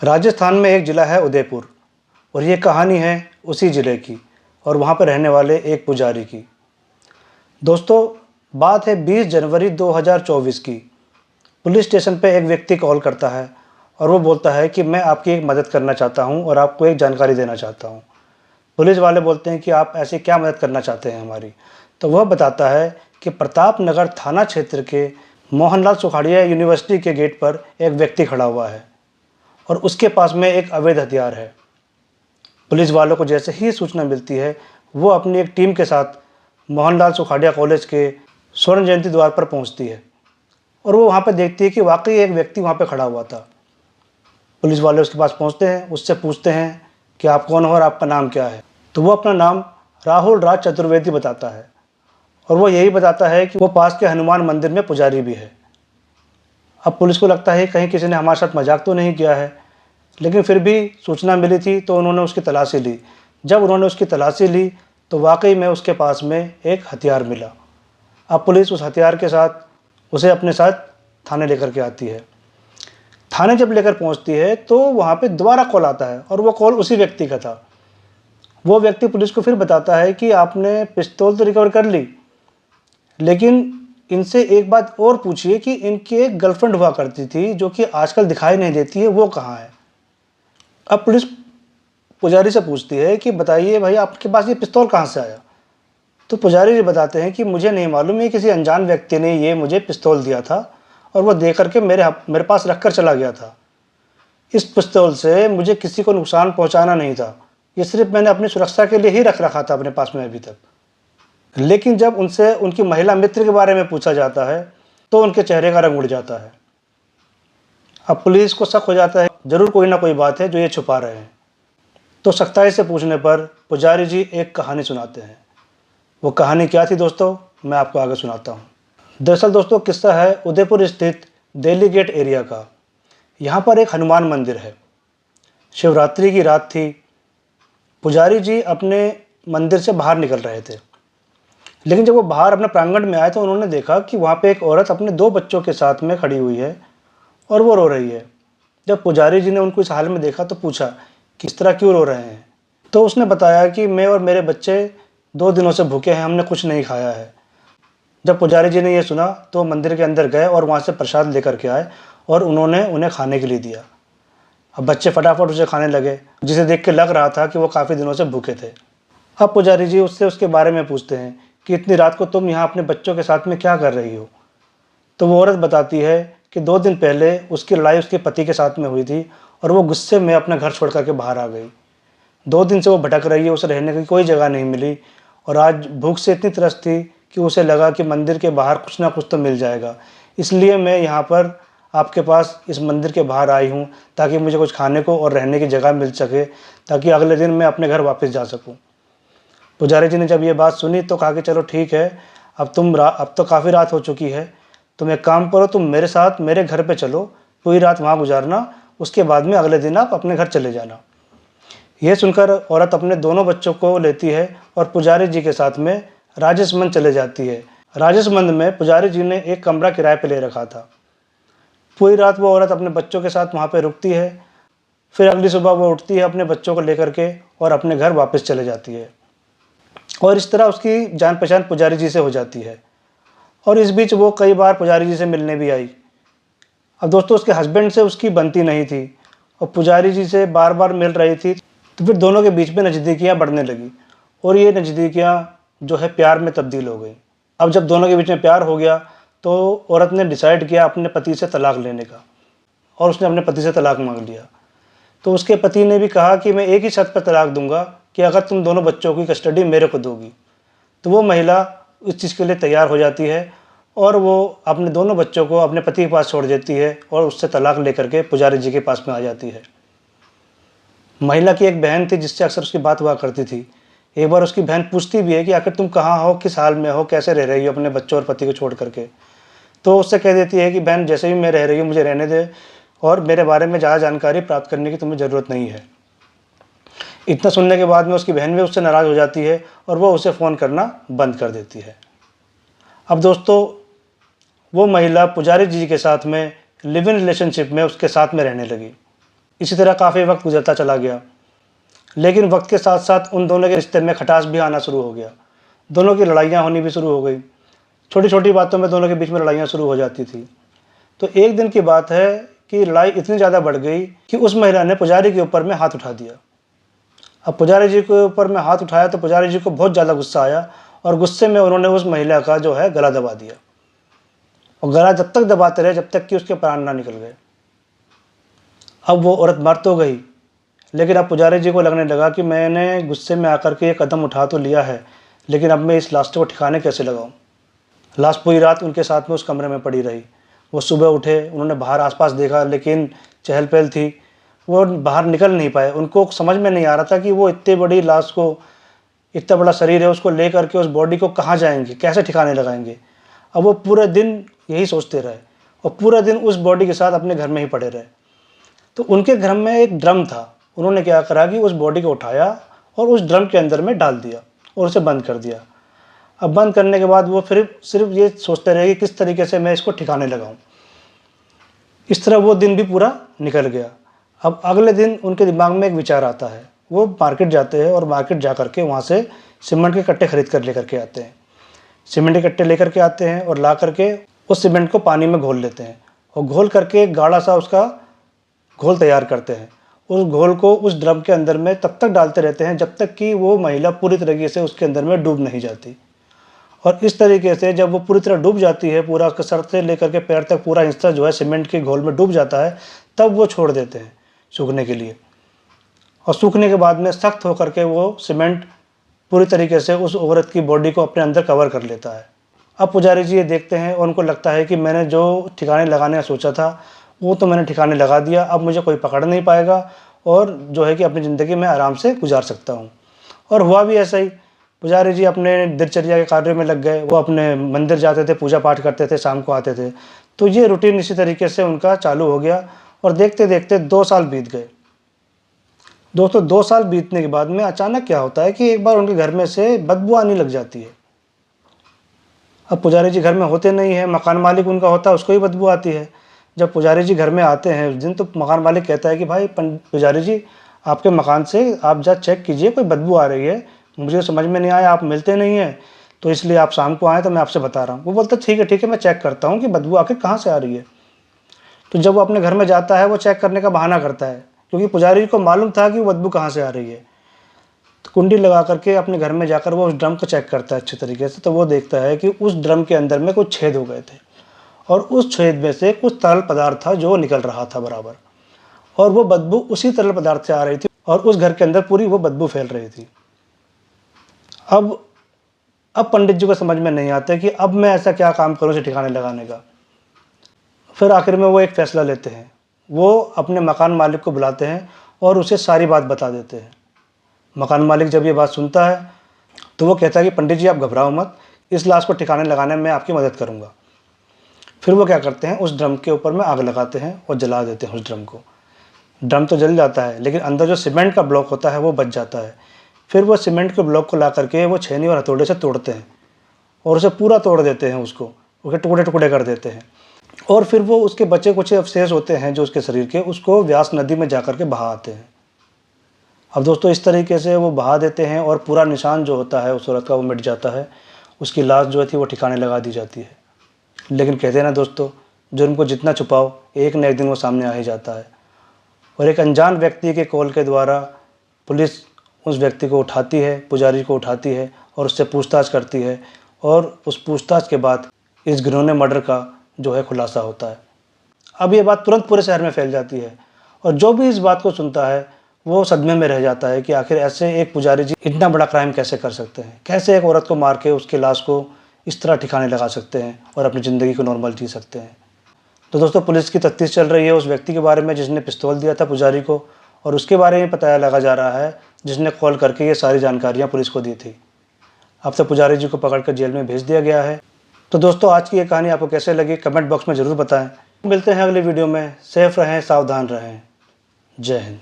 राजस्थान में एक ज़िला है उदयपुर और ये कहानी है उसी ज़िले की और वहाँ पर रहने वाले एक पुजारी की। दोस्तों, बात है 20 जनवरी 2024 की। पुलिस स्टेशन पे एक व्यक्ति कॉल करता है और वो बोलता है कि मैं आपकी एक मदद करना चाहता हूँ और आपको एक जानकारी देना चाहता हूँ। पुलिस वाले बोलते हैं कि आप ऐसी क्या मदद करना चाहते हैं हमारी। तो वह बताता है कि प्रताप नगर थाना क्षेत्र के मोहनलाल सुखाड़िया यूनिवर्सिटी के गेट पर एक व्यक्ति खड़ा हुआ है और उसके पास में एक अवैध हथियार है। पुलिस वालों को जैसे ही सूचना मिलती है, वो अपनी एक टीम के साथ मोहनलाल सुखाड़िया कॉलेज के स्वर्ण जयंती द्वार पर पहुंचती है और वो वहाँ पर देखती है कि वाकई एक व्यक्ति वहाँ पर खड़ा हुआ था। पुलिस वाले उसके पास पहुँचते हैं, उससे पूछते हैं कि आप कौन हो और आपका नाम क्या है। तो वो अपना नाम राहुल राज चतुर्वेदी बताता है और वो यही बताता है कि वो पास के हनुमान मंदिर में पुजारी भी है। अब पुलिस को लगता है कहीं किसी ने हमारे साथ मजाक तो नहीं किया है, लेकिन फिर भी सूचना मिली थी तो उन्होंने उसकी तलाशी ली। जब उन्होंने उसकी तलाशी ली तो वाकई में उसके पास में एक हथियार मिला। अब पुलिस उस हथियार के साथ उसे अपने साथ थाने लेकर के आती है। थाने जब लेकर पहुंचती है तो वहाँ पे दोबारा कॉल आता है और वो कॉल उसी व्यक्ति का था। वो व्यक्ति पुलिस को फिर बताता है कि आपने पिस्तौल तो रिकवर कर ली, लेकिन इनसे एक बात और पूछिए कि इनकी एक गर्लफ्रेंड हुआ करती थी जो कि आजकल दिखाई नहीं देती है, वो कहाँ है। अब पुलिस पुजारी से पूछती है कि बताइए भाई, आपके पास ये पिस्तौल कहाँ से आया। तो पुजारी जी बताते हैं कि मुझे नहीं मालूम, ये किसी अनजान व्यक्ति ने ये मुझे पिस्तौल दिया था और वो दे करके मेरे पास रख कर चला गया था। इस पिस्तौल से मुझे किसी को नुकसान पहुंचाना नहीं था, ये सिर्फ मैंने अपनी सुरक्षा के लिए ही रख रखा था अपने पास में अभी तक। लेकिन जब उनसे उनकी महिला मित्र के बारे में पूछा जाता है तो उनके चेहरे का रंग उड़ जाता है। अब पुलिस को शक हो जाता है, जरूर कोई ना कोई बात है जो ये छुपा रहे हैं। तो सख्ताई से पूछने पर पुजारी जी एक कहानी सुनाते हैं। वो कहानी क्या थी दोस्तों, मैं आपको आगे सुनाता हूँ। दरअसल दोस्तों, किस्सा है उदयपुर स्थित दिल्ली गेट एरिया का। यहाँ पर एक हनुमान मंदिर है। शिवरात्रि की रात थी। पुजारी जी अपने मंदिर से बाहर निकल रहे थे, लेकिन जब वो बाहर अपने प्रांगण में आए तो उन्होंने देखा कि वहाँ पे एक औरत अपने 2 बच्चों के साथ में खड़ी हुई है और वो रो रही है। जब पुजारी जी ने उनको इस हाल में देखा तो पूछा कि इस तरह क्यों रो रहे हैं। तो उसने बताया कि मैं और मेरे बच्चे 2 दिनों से भूखे हैं, हमने कुछ नहीं खाया है। जब पुजारी जी ने यह सुना तो मंदिर के अंदर गए और वहाँ से प्रसाद लेकर के आए और उन्होंने उन्हें खाने के लिए दिया। अब बच्चे फटाफट उसे खाने लगे, जिसे देख के लग रहा था कि वो काफ़ी दिनों से भूखे थे। अब पुजारी जी उससे उसके बारे में पूछते हैं कि इतनी रात को तुम यहाँ अपने बच्चों के साथ में क्या कर रही हो। तो वो औरत बताती है कि 2 दिन पहले उसकी लड़ाई उसके पति के साथ में हुई थी और वो गुस्से में अपना घर छोड़ करके बाहर आ गई। 2 दिन से वो भटक रही है, उसे रहने की कोई जगह नहीं मिली और आज भूख से इतनी त्रस्त थी कि उसे लगा कि मंदिर के बाहर कुछ ना कुछ तो मिल जाएगा। इसलिए मैं यहाँ पर आपके पास इस मंदिर के बाहर आई हूँ ताकि मुझे कुछ खाने को और रहने की जगह मिल सके, ताकि अगले दिन मैं अपने घर वापस जा सकूँ। पुजारी जी ने जब ये बात सुनी तो कहा कि चलो ठीक है, अब तो काफ़ी रात हो चुकी है, तुम एक काम करो, तुम मेरे साथ मेरे घर पे चलो, पूरी रात वहाँ गुजारना, उसके बाद में अगले दिन आप अपने घर चले जाना। यह सुनकर औरत अपने दोनों बच्चों को लेती है और पुजारी जी के साथ में राजसमंद चले जाती है। राजसमंद में पुजारी जी ने एक कमरा किराए पे ले रखा था। पूरी रात वो औरत अपने बच्चों के साथ वहाँ पे रुकती है। फिर अगली सुबह वो उठती है अपने बच्चों को लेकर के और अपने घर वापस चले जाती है और इस तरह उसकी जान पहचान पुजारी जी से हो जाती है। और इस बीच वो कई बार पुजारी जी से मिलने भी आई। अब दोस्तों, उसके हस्बैंड से उसकी बनती नहीं थी और पुजारी जी से बार बार मिल रही थी, तो फिर दोनों के बीच में नज़दीकियाँ बढ़ने लगी और ये नज़दीकियाँ जो है प्यार में तब्दील हो गई। अब जब दोनों के बीच में प्यार हो गया तो औरत ने डिसाइड किया अपने पति से तलाक लेने का और उसने अपने पति से तलाक मांग लिया। तो उसके पति ने भी कहा कि मैं एक ही शर्त पर तलाक दूंगा कि अगर तुम दोनों बच्चों की कस्टडी मेरे को दोगी। तो वो महिला इस चीज़ के लिए तैयार हो जाती है और वो अपने दोनों बच्चों को अपने पति के पास छोड़ देती है और उससे तलाक लेकर के पुजारी जी के पास में आ जाती है। महिला की एक बहन थी जिससे अक्सर उसकी बात हुआ करती थी। एक बार उसकी बहन पूछती भी है कि आखिर तुम कहाँ हो, किस हाल में हो, कैसे रह रही हो अपने बच्चों और पति को छोड़ करके। तो उससे कह देती है कि बहन, जैसे भी मैं रह रही हूँ मुझे रहने दे और मेरे बारे में ज़्यादा जानकारी प्राप्त करने की तुम्हें ज़रूरत नहीं है। इतना सुनने के बाद में उसकी बहन भी उससे नाराज़ हो जाती है और वो उसे फ़ोन करना बंद कर देती है। अब दोस्तों, वो महिला पुजारी जी के साथ में लिव इन रिलेशनशिप में उसके साथ में रहने लगी। इसी तरह काफ़ी वक्त गुजरता चला गया, लेकिन वक्त के साथ साथ उन दोनों के रिश्ते में खटास भी आना शुरू हो गया। दोनों की लड़ाइयाँ होनी भी शुरू हो गई। छोटी छोटी बातों में दोनों के बीच में लड़ाइयाँ शुरू हो जाती थी। तो एक दिन की बात है कि लड़ाई इतनी ज़्यादा बढ़ गई कि उस महिला ने पुजारी के ऊपर में हाथ उठा दिया। अब पुजारी जी के ऊपर में हाथ उठाया तो पुजारी जी को बहुत ज़्यादा गुस्सा आया और गुस्से में उन्होंने उस महिला का जो है गला दबा दिया, और गला जब तक दबाते रहे जब तक कि उसके प्राण ना निकल गए। अब वो औरत मर तो गई, लेकिन अब पुजारी जी को लगने लगा कि मैंने गुस्से में आकर के ये कदम उठा तो लिया है, लेकिन अब मैं इस लाश को ठिकाने कैसे लगाऊं। लाश पूरी रात उनके साथ में उस कमरे में पड़ी रही। वो सुबह उठे, उन्होंने बाहर आसपास देखा, लेकिन चहल पहल थी, वो बाहर निकल नहीं पाए। उनको समझ में नहीं आ रहा था कि वो इतनी बड़ी लाश को, इतना बड़ा शरीर है, उसको ले करके उस बॉडी को कहाँ जाएंगे, कैसे ठिकाने लगाएंगे। अब वो पूरे दिन यही सोचते रहे और पूरा दिन उस बॉडी के साथ अपने घर में ही पड़े रहे। तो उनके घर में एक ड्रम था। उन्होंने क्या करा कि उस बॉडी को उठाया और उस ड्रम के अंदर में डाल दिया और उसे बंद कर दिया। अब बंद करने के बाद वो फिर सिर्फ ये सोचते रहे कि किस तरीके से मैं इसको ठिकाने लगाऊं। इस तरह वो दिन भी पूरा निकल गया। अब अगले दिन उनके दिमाग में एक विचार आता है। वो मार्केट जाते हैं और मार्केट जा कर के वहाँ से सीमेंट के कट्टे खरीद कर लेकर के आते हैं। सीमेंट के कट्टे लेकर के आते हैं और ला करके उस सीमेंट को पानी में घोल लेते हैं और घोल करके एक गाढ़ा सा उसका घोल तैयार करते हैं। उस घोल को उस ड्रम के अंदर में तब तक डालते रहते हैं जब तक कि वो महिला पूरी तरीके से उसके अंदर में डूब नहीं जाती। और इस तरीके से जब वो पूरी तरह डूब जाती है, पूरा उसके सर से लेकर के पैर तक पूरा हिस्सा जो है सीमेंट के घोल में डूब जाता है, तब वो छोड़ देते हैं सूखने के लिए। और सूखने के बाद में सख्त होकर के वो सीमेंट पूरी तरीके से उस औरत की बॉडी को अपने अंदर कवर कर लेता है। अब पुजारी जी ये देखते हैं और उनको लगता है कि मैंने जो ठिकाने लगाने का सोचा था वो तो मैंने ठिकाने लगा दिया, अब मुझे कोई पकड़ नहीं पाएगा और जो है कि अपनी ज़िंदगी में आराम से गुजार सकता हूँ। और हुआ भी ऐसा ही। पुजारी जी अपने दिनचर्या के कार्यों में लग गए। वो अपने मंदिर जाते थे, पूजा पाठ करते थे, शाम को आते थे। तो ये रूटीन इसी तरीके से उनका चालू हो गया और देखते देखते 2 साल बीत गए। दोस्तों 2 साल बीतने के बाद में अचानक क्या होता है कि एक बार उनके घर में से बदबू आने लग जाती है। अब पुजारी जी घर में होते नहीं है, मकान मालिक उनका होता है, उसको ही बदबू आती है। जब पुजारी जी घर में आते हैं उस दिन, तो मकान मालिक कहता है कि भाई पुजारी जी, आपके मकान से आप जा चेक कीजिए, कोई बदबू आ रही है, मुझे समझ में नहीं आया, आप मिलते नहीं हैं, तो इसलिए आप शाम को आए तो मैं आपसे बता रहा हूँ। वो बोलता ठीक है मैं चेक करता हूँ कि बदबू आखिर कहाँ से आ रही है। तो जब वो अपने घर में जाता है वो चेक करने का बहाना करता है, क्योंकि पुजारी जी को मालूम था कि वो बदबू कहाँ से आ रही है। तो कुंडी लगा करके अपने घर में जाकर वो उस ड्रम को चेक करता है अच्छे तरीके से। तो वो देखता है कि उस ड्रम के अंदर में कुछ छेद हो गए थे और उस छेद में से कुछ तरल पदार्थ था जो निकल रहा था बराबर, और वो बदबू उसी तरल पदार्थ से आ रही थी और उस घर के अंदर पूरी वो बदबू फैल रही थी। अब पंडित जी को समझ में नहीं आता कि अब मैं ऐसा क्या काम करूं उसे ठिकाने लगाने का। फिर आखिर में वो एक फ़ैसला लेते हैं। वो अपने मकान मालिक को बुलाते हैं और उसे सारी बात बता देते हैं। मकान मालिक जब ये बात सुनता है तो वो कहता है कि पंडित जी आप घबराओ मत, इस लाश को ठिकाने लगाने में मैं आपकी मदद करूँगा। फिर वो क्या करते हैं, उस ड्रम के ऊपर में आग लगाते हैं और जला देते हैं उस ड्रम को। ड्रम तो जल जाता है, लेकिन अंदर जो सीमेंट का ब्लॉक होता है वो बच जाता है। फिर वो सीमेंट के ब्लॉक को ला करके वो छेनी और हथौड़े से तोड़ते हैं और उसे पूरा तोड़ देते हैं, उसके टुकड़े टुकड़े कर देते हैं। और फिर वो उसके बचे कुछ अवशेष होते हैं जो उसके शरीर के, उसको व्यास नदी में जा कर के बहा आते हैं। अब दोस्तों इस तरीके से वो बहा देते हैं और पूरा निशान जो होता है उस औरत का वो मिट जाता है। उसकी लाश जो थी वो ठिकाने लगा दी जाती है। लेकिन कहते हैं ना दोस्तों, जुर्म को जितना छुपाओ एक न एक दिन वो सामने आ ही जाता है। और एक अनजान व्यक्ति के कॉल के द्वारा पुलिस उस व्यक्ति को उठाती है, पुजारी को उठाती है और उससे पूछताछ करती है, और उस पूछताछ के बाद इस घिनौने मर्डर का जो है खुलासा होता है। अब ये बात तुरंत पूरे शहर में फैल जाती है और जो भी इस बात को सुनता है वो सदमे में रह जाता है कि आखिर ऐसे एक पुजारी जी इतना बड़ा क्राइम कैसे कर सकते हैं, कैसे एक औरत को मार के उसकी लाश को इस तरह ठिकाने लगा सकते हैं और अपनी ज़िंदगी को नॉर्मल जी सकते हैं। तो दोस्तों पुलिस की तफ्तीश चल रही है उस व्यक्ति के बारे में जिसने पिस्तौल दिया था पुजारी को, और उसके बारे में पता लगा जा रहा है जिसने कॉल करके ये सारी जानकारियाँ पुलिस को दी थी। अब तो पुजारी जी को पकड़कर जेल में भेज दिया गया है। तो दोस्तों आज की ये कहानी आपको कैसे लगी कमेंट बॉक्स में ज़रूर बताएं। मिलते हैं अगले वीडियो में। सेफ रहें, सावधान रहें। जय हिंद।